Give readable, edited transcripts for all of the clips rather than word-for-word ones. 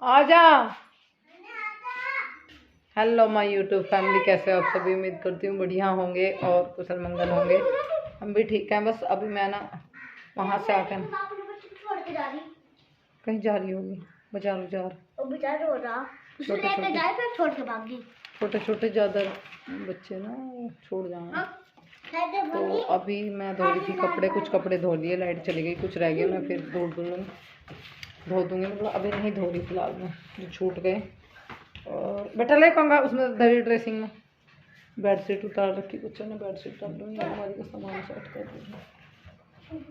आजा। Hello my YouTube family, कैसे हो आप सभी? उम्मीद करती हूँ बढ़िया होंगे और कुशल मंगल होंगे। हम भी ठीक हैं। बस अभी मैं ना वहाँ से आकर कहीं जा रही होगी, बाजार छोटे छोटे ज़्यादा बच्चे ना छोड़ जाए। तो अभी मैं धो रही थी कपड़े, कुछ कपड़े धो लिए, लाइट चली गई, कुछ रह गए, मैं फिर धो दूँगी। मतलब अभी नहीं धो रही फिलहाल में, जो छूट गए। और बेटा ले कहूँगा उसमें धरी ड्रेसिंग में बेडशीट उतार रखी, कुछ ने बेडशीट डाल दूँगी, हमारी का सामान सेट कर दूँगी।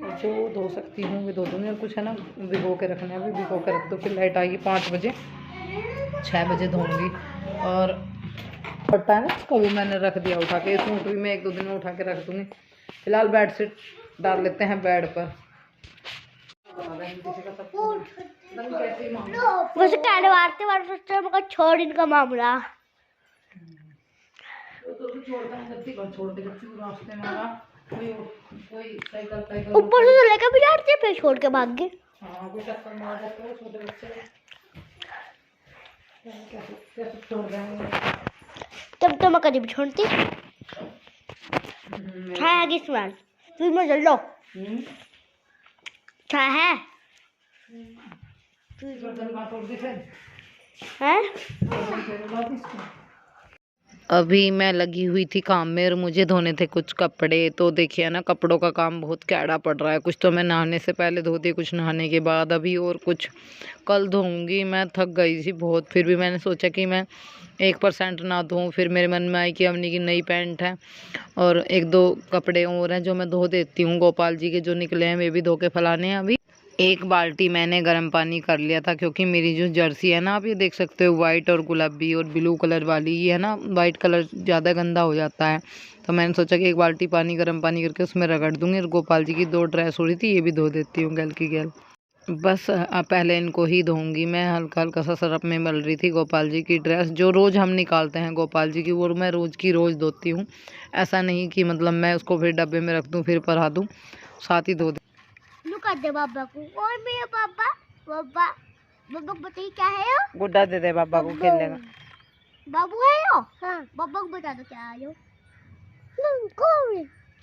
और जो धो सकती हूँ वे धो दूँगी, और कुछ है ना भिगो के रखना है, अभी भिगो के रख दो, फिर लाइट आएगी 5 बजे, 6 बजे धोऊँगी। और पट्टा है ना उसको भी मैंने रख दिया उठा के, सूट भी मैं 1-2 दिन में उठा के रख दूँगी। फिलहाल बेडशीट डाल लेते हैं बेड पर। मुझे कहने मारते मारते छोड़ इनका मामला। ऊपर से लेकर भी जाते हैं, फिर छोड़ के भाग गए। तब तो मैं कभी भी छोड़ती है किस्मत तुझ में चल लो क्या है अभी मैं लगी हुई थी काम में और मुझे धोने थे कुछ कपड़े। तो देखिए ना, कपड़ों का काम बहुत कैड़ा पड़ रहा है। कुछ तो मैं नहाने से पहले धो दिए, कुछ नहाने के बाद अभी, और कुछ कल धोऊंगी। मैं थक गई थी बहुत, फिर भी मैंने सोचा कि मैं 1% ना धोऊं। फिर मेरे मन में आई कि अवनी की नई पैंट है और 1-2 कपड़े और हैं जो मैं धो देती हूँ। गोपाल जी के जो निकले हैं वे भी धो के फैलाने हैं। अभी 1 बाल्टी मैंने गर्म पानी कर लिया था, क्योंकि मेरी जो जर्सी है ना, आप ये देख सकते हो, वाइट और गुलाबी और ब्लू कलर वाली, ये है ना, वाइट कलर ज़्यादा गंदा हो जाता है। तो मैंने सोचा कि 1 बाल्टी पानी गर्म पानी करके उसमें रगड़ दूँगी। और गोपाल जी की 2 ड्रेस हो रही थी, ये भी धो देती हूँ गैल की गैल। बस पहले इनको ही धोऊंगी। मैं हल्का हल्का सा सरफ में मल रही थी गोपाल जी की ड्रेस, जो रोज़ हम निकालते हैं गोपाल जी की, वो मैं रोज़ की रोज़ धोती हूँ। ऐसा नहीं कि मतलब मैं उसको फिर डब्बे में रख दूँ फिर परा दूँ, साथ ही धो दूँ। कर दे बाबा को। और मेरे पापा बाबा बाबा बताइए क्या है यो? गुड्डा दे दे बाबा को, खेलेगा। बाबू है यो? हाँ, बाबा को बता दो क्या है यो?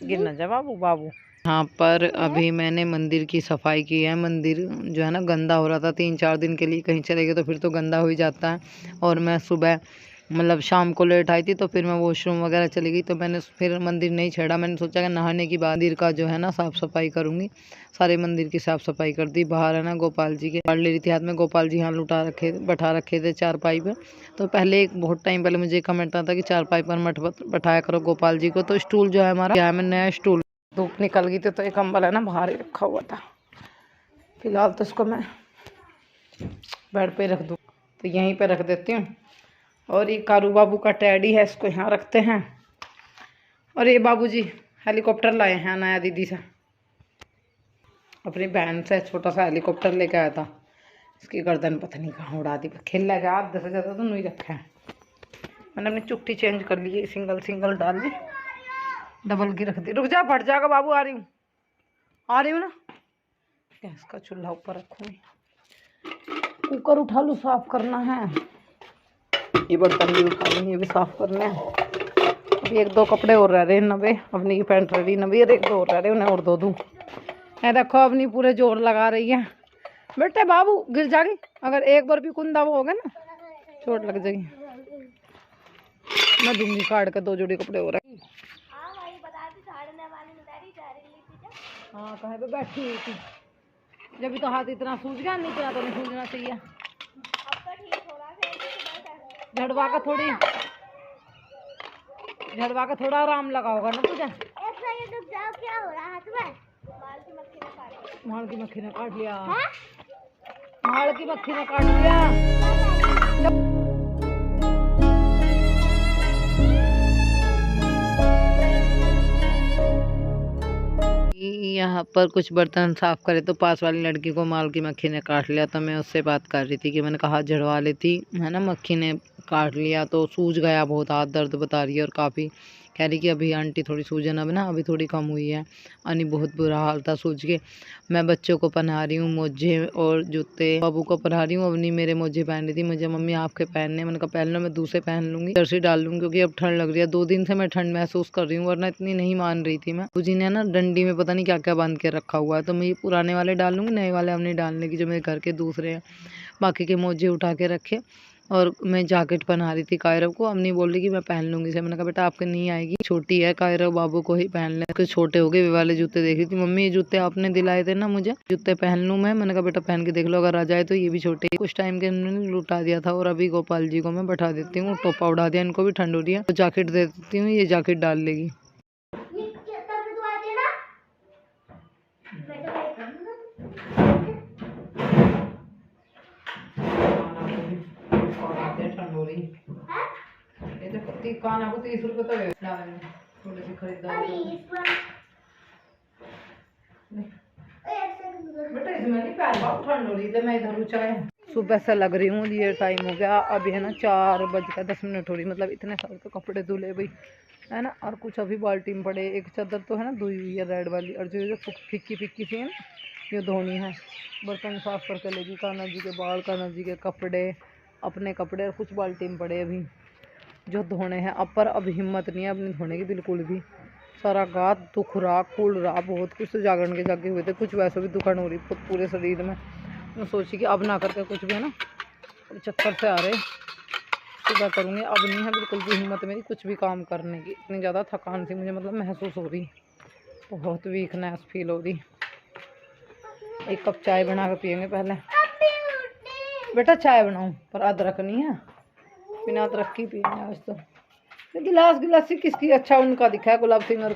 गिरना जा बाबू बाबू। यहाँ पर अभी मैंने मंदिर की सफाई की है। मंदिर जो है ना गंदा हो रहा था, 3-4 दिन के लिए कहीं चले गए तो फिर तो गंदा हो ही जाता है। और मैं सुबह मतलब शाम को लेट आई थी, तो फिर मैं वॉशरूम वगैरह चली गई, तो मैंने फिर मंदिर नहीं छेड़ा। मैंने सोचा कि नहाने के बाद मंदिर का जो है ना साफ़ सफाई करूँगी। सारे मंदिर की साफ़ सफाई कर दी। बाहर है ना गोपाल जी के ले रही थी हाथ में, गोपाल जी यहाँ बैठा रखे थे चारपाई पर। तो पहले बहुत टाइम पहले मुझे कमेंट आता कि चारपाई पर मत बैठाया करो गोपाल जी को। तो स्टूल जो है हमारा, क्या है, मैं नया स्टूल, धूप निकल गई थी तो एक कंबल है ना बाहर ही रखा हुआ था। फिलहाल तो इसको मैं बेड पे रख दूँ, तो यहीं पे रख देती हूँ। और ये कारू बाबू का टैडी है, इसको यहाँ रखते हैं। और ये बाबूजी हेलीकॉप्टर लाए हैं नया दीदी से, अपनी बहन से छोटा सा हेलीकॉप्टर लेके आया था। इसकी गर्दन पता नहीं कहाँ उड़ा दी, खेल लगा आप 10 ज़्यादा तो नहीं रखा है। मैंने अपनी चुट्टी चेंज कर ली है, सिंगल डाल दी, डबल की रख दी। रुक जा, फट जाएगा बाबू, आ रही हूँ ना। गैस का चूल्हा ऊपर रखूँगी, कुकर उठा लूँ, साफ करना है। ये बर्तन भी उठा लूँ, ये भी साफ करने हैं। अभी 1-2 कपड़े और रह रहे हैं नवे, अपनी की पैंट रह रही नवी, और 1-2 और रह रहे, उन्हें और धो दूँ। ये देखो अपनी पूरे जोर लगा रही है। बेटे बाबू गिर जाएगी, अगर एक बार भी कुंदा वो हो गया ना, चोट लग जाएगी। मैं दूंगी काट के 2 जोड़ी कपड़े हो रहे हैं। हाँ, कहीं पे बैठी हुई थी, जब तो हाथ इतना सूज गया, नहीं इतना तो नहीं सूजना चाहिए। झड़वा का थोड़ा आराम लगा होगा ना तुझे। क्या हो रहा है तुम्हें? माल की मक्खी ने काट लिया। माल की मक्खी ने काट लिया। यहाँ पर कुछ बर्तन साफ करे तो पास वाली लड़की को माल की मक्खी ने काट लिया। तो मैं उससे बात कर रही थी कि मैंने कहा झड़वा लेती, है ना, मक्खी ने काट लिया तो सूज गया बहुत, हाथ दर्द बता रही है और काफ़ी कह रही कि अभी आंटी थोड़ी सूजन अब ना अभी थोड़ी कम हुई है। अनि बहुत बुरा हाल था सूज के। मैं बच्चों को पहना रही हूँ मोजे और जूते, बाबू को पहना रही हूँ। अवनी मेरे मोजे पहन रही थी, मुझे मम्मी आपके पहनने, मैंने कहा पहन लो, मैं दूसरे पहन लूंगी, जर्सी डाल लूंगी क्योंकि अब ठंड लग रही है। 2 दिन से मैं ठंड महसूस कर रही हूँ, वरना इतनी नहीं मान रही थी मैं। जी ने ना डंडी में पता नहीं क्या क्या बांध के रखा हुआ है, तो मैं ये पुराने वाले डाल लूंगी, नए वाले अब नहीं डालने की, जो मेरे घर के दूसरे हैं। बाकी के मोजे उठा के रखे और मैं जैकेट पहना रही थी कायरव को। अम्मी बोल रही कि मैं पहन लूंगी इसे। मैंने कहा बेटा आपके नहीं आएगी, छोटी है, कायरव बाबू को ही पहन ले, कुछ छोटे हो गए। वे वाले जूते देख रही थी, मम्मी ये जूते आपने दिलाए थे ना मुझे, जूते पहन लूँ मैं। मैंने कहा बेटा पहन के देख लो, अगर आ जाए तो। ये भी छोटे कुछ टाइम के मैंने लुटा दिया था। और अभी गोपाल जी को मैं बैठा देती हूँ, टोपा उड़ा दिया, इनको भी ठंड हो रही है तो जैकेट दे देती हूँ, ये जैकेट डाल लेगी। काना को 30 रुपए तो थोड़े से खरीदारी बेटा, इसमें नहीं पैर बहुत ठंड हो रही है, मैं इधर ऊंचाए सुबह से लग रही हूँ। ये टाइम हो गया अभी है ना 4:10 हो रही, मतलब इतने सारे तो कपड़े धुले भाई है ना। और कुछ अभी बाल्टी में पड़े, एक चादर तो है ना धुई हुई है रेड वाली, और जो फिक्की फिक्की सी है ना ये धोनी है। बर्तन साफ करके लेगी, कान्हा जी के बाल, कान्हा जी के कपड़े, अपने कपड़े, और कुछ बाल्टी में पड़े अभी जो धोने हैं। अब पर अब हिम्मत नहीं है अपने धोने की बिल्कुल भी। सारा गात दुख रहा, कुल रहा, बहुत कुछ तो जागरण के जागे हुए थे, कुछ वैसे भी दुखन हो रही पूरे शरीर में। मैं सोची कि अब ना करके कुछ भी है ना, चक्कर से आ रहे, सुबह करूँगी। अब नहीं है बिल्कुल भी हिम्मत मेरी कुछ भी काम करने की, इतनी ज़्यादा थकान सी मुझे मतलब महसूस हो रही, बहुत वीकनेस फील हो रही। एक कप चाय बना कर पियेंगे पहले। बेटा चाय बनाऊँ पर अदरक नहीं है, बिना अदरक की पियेंगे आज तो। गिलास गिलासी किसकी अच्छा उनका दिखा है, गुलाब सिंह और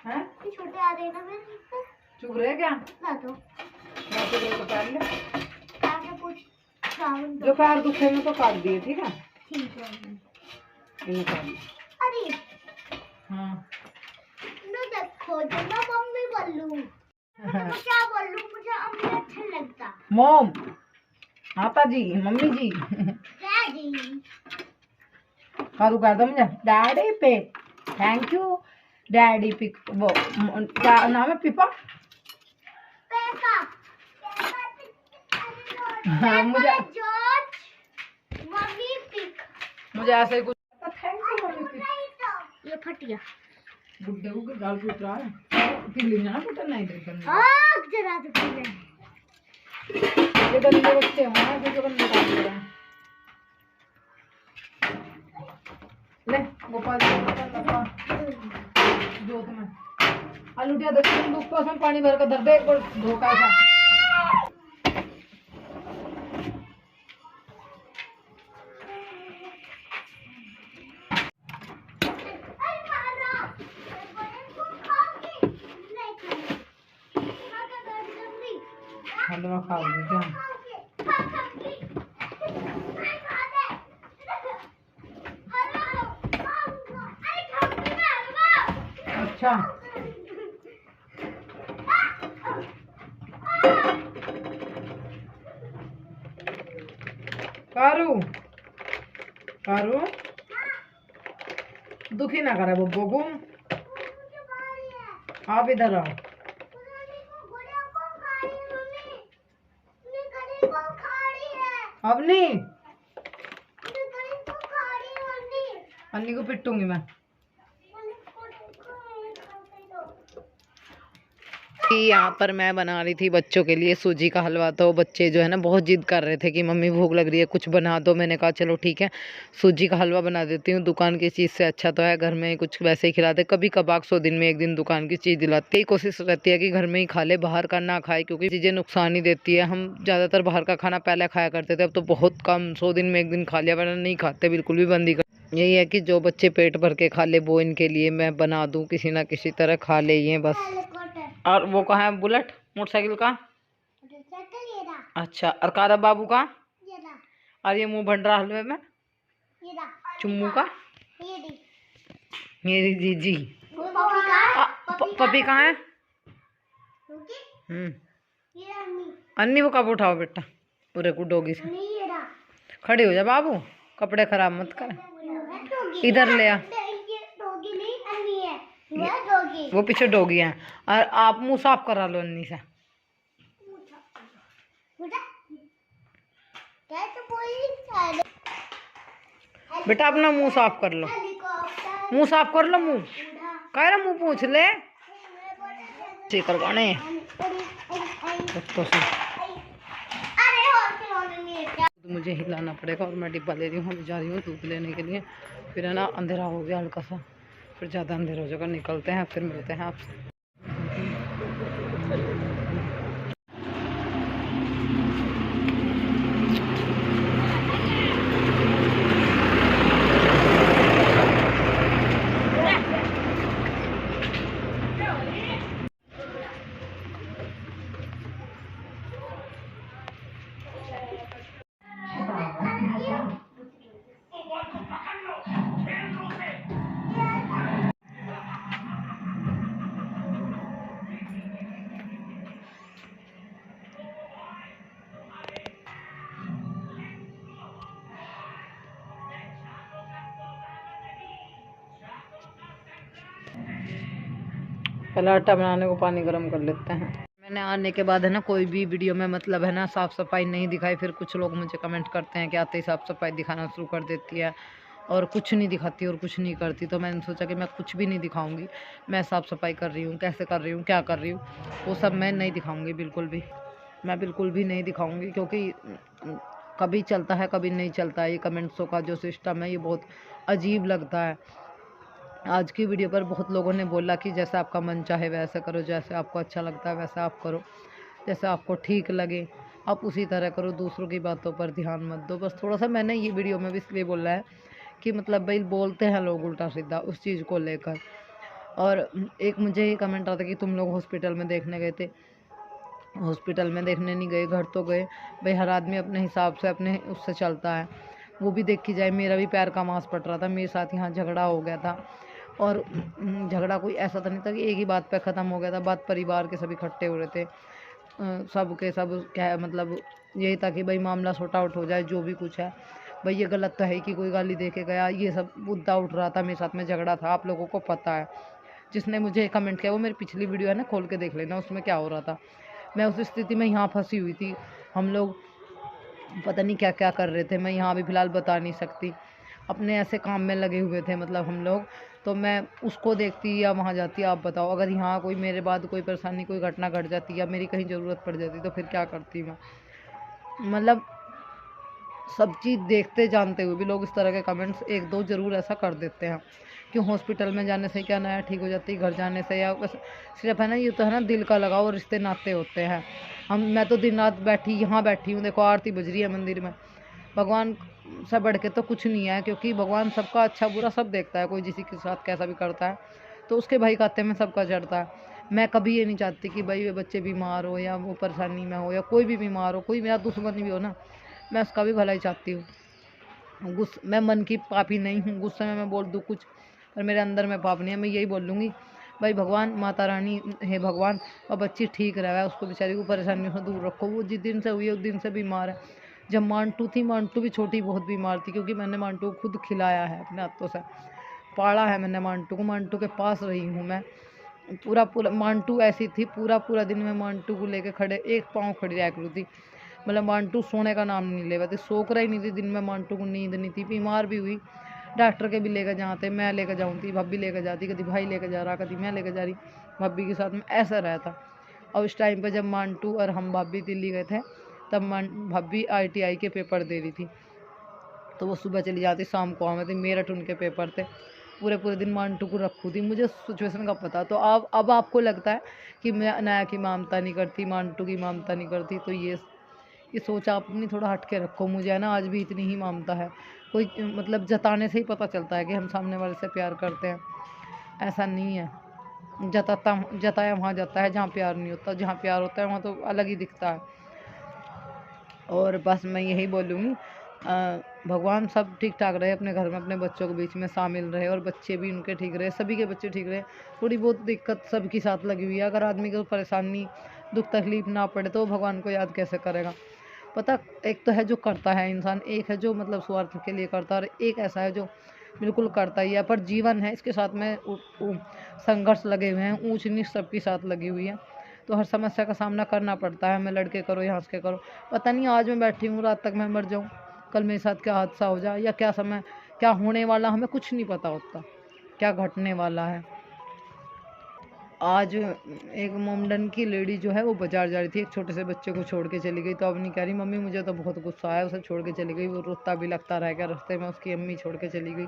हैं छोटे आ रहे ना मेरे चुप रहे क्या ना तो तो पैर ले, आगे कुछ जो पैर दुखे में तो काट दिए, ठीक है ठीक है। इनको अरे हाँ नो देखो जब मैं मम्मी बोलूं मैं क्या बोलूं, मुझे अम्मी अच्छा लगता। मॉम, माता जी, मम्मी जी, डैडी कारू कर दो मुझे डैडी पे, थैंक यू डैडी पिक, वो क्या नाम है, पिपा। हाँ मुझे मम्मी पिक, मुझे ऐसे ही कुछ थैंक यू मम्मी पिक। ये फट गया, बुड्ढे को गाल फूट रहा है, पिल्ली ना फूटा नहीं दे करने आग जरा तो पीले ये गंदे बच्चे हैं ना, जो गंदे काम कर रहे हैं। ले गोपाल जो तुम्हें आलूटिया दे दूध को उसमें पानी भर कर धर दे, एक बार धोखा ऐसा। हलवा खा ली क्या? अच्छा कारू कारू दुखी ना करे बब्बो को, आप इधर आओ। अब नहीं अन्नी को पिटूंगी मैं। यहाँ पर मैं बना रही थी बच्चों के लिए सूजी का हलवा, तो बच्चे जो है ना बहुत जिद कर रहे थे कि मम्मी भूख लग रही है कुछ बना दो। मैंने कहा चलो ठीक है सूजी का हलवा बना देती हूँ, दुकान की चीज़ से अच्छा तो है घर में कुछ वैसे ही खिलाते, कभी कभार 100 दिन में एक दिन दुकान की चीज़ दिलाते ही। कोशिश रहती है कि घर में ही खा ले, बाहर का ना खाए क्योंकि चीज़ें नुकसान ही देती है। हम ज़्यादातर बाहर का खाना पहले खाया करते थे, अब तो बहुत कम, 100 दिन में एक दिन खा लिया, वरना नहीं खाते, बिल्कुल भी बंद ही कर। यही है कि जो बच्चे पेट भर के खा ले वो इनके लिए मैं बना दूँ, किसी ना किसी तरह खा ले ये बस। और वो कहाँ है बुलेट मोटरसाइकिल का? अच्छा और कादव बाबू का? और ये मुंह भंड रहा हलवे में चुम्मू का? मेरी जीजी पपी कहाँ है? अन्नी वो कब उठाओ बेटा, पूरे को डोगी से खड़े हो जा बाबू, कपड़े खराब मत कर, इधर ले आ। वह डॉगी वो पीछे डॉगी है। और आप मुंह साफ करा लो अन्नी से। क्या तो बोली बेटा अपना मुंह साफ कर लो, हेलीकॉप्टर मुंह साफ कर लो, मुंह कह रहा मुंह पूछ ले करवाने तो से। अरे और खिलौने नहीं है क्या? तो मुझे हिलाना पड़ेगा और मैं डिब्बा ले रही हूँ, जा रही हूँ दूध लेने के लिए। फिर है ना अंधेरा हो गया हल्का सा, फिर ज़्यादा अंधेरा हो जाएगा, निकलते हैं फिर मिलते हैं आपसे। पहले आटा बनाने को पानी गर्म कर लेते हैं। मैंने आने के बाद है ना कोई भी वीडियो में मतलब है ना साफ़ सफाई नहीं दिखाई। फिर कुछ लोग मुझे कमेंट करते हैं कि आते ही साफ़ सफाई दिखाना शुरू कर देती है और कुछ नहीं दिखाती और कुछ नहीं करती। तो मैंने सोचा कि मैं कुछ भी नहीं दिखाऊंगी, मैं साफ़ सफाई कर रही हूँ, कैसे कर रही हूँ, क्या कर रही हूँ, वो सब मैं नहीं दिखाऊंगी बिल्कुल भी। मैं बिल्कुल भी नहीं दिखाऊंगी क्योंकि कभी चलता है कभी नहीं चलता है। ये कमेंट्सों का जो सिस्टम है ये बहुत अजीब लगता है। आज की वीडियो पर बहुत लोगों ने बोला कि जैसा आपका मन चाहे वैसा करो, जैसे आपको अच्छा लगता है वैसा आप करो, जैसे आपको ठीक लगे आप उसी तरह करो, दूसरों की बातों पर ध्यान मत दो। बस थोड़ा सा मैंने ये वीडियो में भी इसलिए बोला है कि मतलब भाई बोलते हैं लोग उल्टा सीधा उस चीज़ को लेकर। और एक मुझे ये कमेंट आता कि तुम लोग हॉस्पिटल में देखने गए थे। हॉस्पिटल में देखने नहीं गए, घर तो गए भाई। हर आदमी अपने हिसाब से अपने उससे चलता है, वो भी देखी जाए। मेरा भी पैर का मांस पट रहा था, मेरे साथ यहाँ झगड़ा हो गया था। और झगड़ा कोई ऐसा तो नहीं था कि एक ही बात पे ख़त्म हो गया था, बात परिवार के सभी इकट्ठे हो रहे थे। सब के सब क्या मतलब यही था कि भाई मामला सॉर्ट आउट हो जाए, जो भी कुछ है भाई। ये गलत तो है कि कोई गाली दे के गया, ये सब मुद्दा उठ रहा था, मेरे साथ में झगड़ा था, आप लोगों को पता है। जिसने मुझे कमेंट किया वो मेरी पिछली वीडियो है ना, खोल के देख लेना, उसमें क्या हो रहा था। मैं उस स्थिति में यहाँ फंसी हुई थी, हम लोग पता नहीं क्या क्या कर रहे थे, मैं यहाँ भी फ़िलहाल बता नहीं सकती। अपने ऐसे काम में लगे हुए थे मतलब हम लोग। तो मैं उसको देखती या वहाँ जाती, आप बताओ। अगर यहाँ कोई मेरे बाद कोई परेशानी कोई घटना घट जाती या मेरी कहीं ज़रूरत पड़ जाती तो फिर क्या करती मैं। मतलब सब चीज़ देखते जानते हुए भी लोग इस तरह के कमेंट्स एक दो ज़रूर ऐसा कर देते हैं कि हॉस्पिटल में जाने से क्या नया ठीक हो जाती है, घर जाने से या बस सिर्फ है ना ये तो है ना दिल का लगाव और रिश्ते नाते होते हैं। मैं तो दिन रात यहाँ बैठी हूँ, देखो आरती बज रही है मंदिर में। भगवान से बढ़ के तो कुछ नहीं है, क्योंकि भगवान सबका अच्छा बुरा सब देखता है। कोई किसी के साथ कैसा भी करता है तो उसके भाई खाते में सबका चढ़ता है। मैं कभी ये नहीं चाहती कि भाई ये बच्चे बीमार हो या वो परेशानी में हो या कोई भी बीमार हो, कोई मेरा दुश्मन भी हो ना, मैं उसका भी भलाई चाहती हूँ। मैं मन की पापी नहीं हूँ, गुस्से में मैं बोल दूँ कुछ, पर मेरे अंदर में पाप नहीं है। मैं यही बोल लूँगी भाई भगवान माता रानी है भगवान, और बच्ची ठीक रहा है, उसको बेचारी को परेशानियों से दूर रखो। वो जिस दिन से हुई है उस दिन से बीमार है। जब मांटू थी, मांटू भी छोटी बहुत बीमार थी, क्योंकि मैंने मांटू को खुद खिलाया है, अपने हाथों से पाला है मैंने मांटू को। मांटू के पास रही हूँ मैं पूरा मांटू ऐसी थी, पूरा दिन मैं मांटू को लेके खड़े एक पाँव खड़ी रह करूँ थी। मतलब मांटू सोने का नाम नहीं ले पाती, सोख रही नहीं थी दिन में, मांटू को नींद नहीं थी। बीमार भी हुई, डॉक्टर के भी लेकर जाते, मैं लेकर जाऊँ थी, भाभी लेकर जाती, कभी भाई लेकर जा रहा, कभी मैं लेकर जा रही भाभी के साथ में, ऐसा रहता। और उस टाइम पर जब मांटू और हम भाभी दिल्ली गए थे तब भाभी ITI के पेपर दे रही थी, तो वो सुबह चली जाती, शाम को आती, मेरठ उनके पेपर थे। पूरे दिन मांटू को रखू थी, मुझे सिचुएशन का पता। तो अब आपको लगता है कि मैं नया की ममता नहीं करती, मांटू की ममता नहीं करती, तो ये सोच आप अपनी थोड़ा हट के रखो। मुझे है ना आज भी इतनी ही ममता है। कोई मतलब जताने से ही पता चलता है कि हम सामने वाले से प्यार करते हैं, ऐसा नहीं है। जताया वहाँ जाता है जहाँ प्यार नहीं होता, जहाँ प्यार होता है वहाँ तो अलग ही दिखता है। और बस मैं यही बोलूँगी भगवान सब ठीक ठाक रहे, अपने घर में अपने बच्चों के बीच में शामिल रहे, और बच्चे भी उनके ठीक रहे, सभी के बच्चे ठीक रहे। थोड़ी बहुत दिक्कत सबके साथ लगी हुई है, अगर आदमी को परेशानी दुख तकलीफ ना पड़े तो भगवान को याद कैसे करेगा। पता एक तो है जो करता है इंसान, एक है जो मतलब स्वार्थ के लिए करता है, और एक ऐसा है जो बिल्कुल करता ही है, पर जीवन है, इसके साथ में संघर्ष लगे हुए हैं, ऊंच नीच सबके साथ लगी हुई है, तो हर समस्या का सामना करना पड़ता है। हमें लड़के करो या हंस के करो, पता नहीं आज मैं बैठी हूँ, रात तक मैं मर जाऊँ, कल मेरे साथ क्या हादसा हो जाए या क्या समय क्या होने वाला, हमें कुछ नहीं पता होता क्या घटने वाला है। आज एक मोमडन की लेडी जो है वो बाजार जा रही थी, एक छोटे से बच्चे को छोड़ के चली गई, तो अब नहीं कह रही मम्मी मुझे तो बहुत गुस्सा आया, उसे छोड़ के चली गई, वो रोता भी लगता रह गया रास्ते में, उसकी अम्मी छोड़ के चली गई।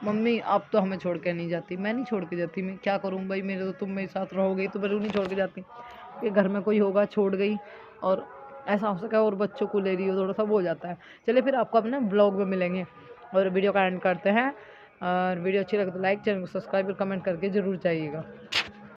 मम्मी आप तो हमें छोड़ के नहीं जाती, मैं नहीं छोड़ के जाती, मैं क्या करूँ भाई, मेरे तो तुम मेरे साथ रहोगे तो मैं नहीं छोड़ के जाती, कि घर में कोई होगा छोड़ गई और ऐसा हो सका और बच्चों को ले रही हो, थोड़ा सा वो हो जाता है। चलिए फिर आपको अपने ब्लॉग में मिलेंगे और वीडियो का एंड करते हैं। और वीडियो अच्छी लगे तो लाइक, चैनल को सब्सक्राइब और कमेंट करके ज़रूर जाइएगा।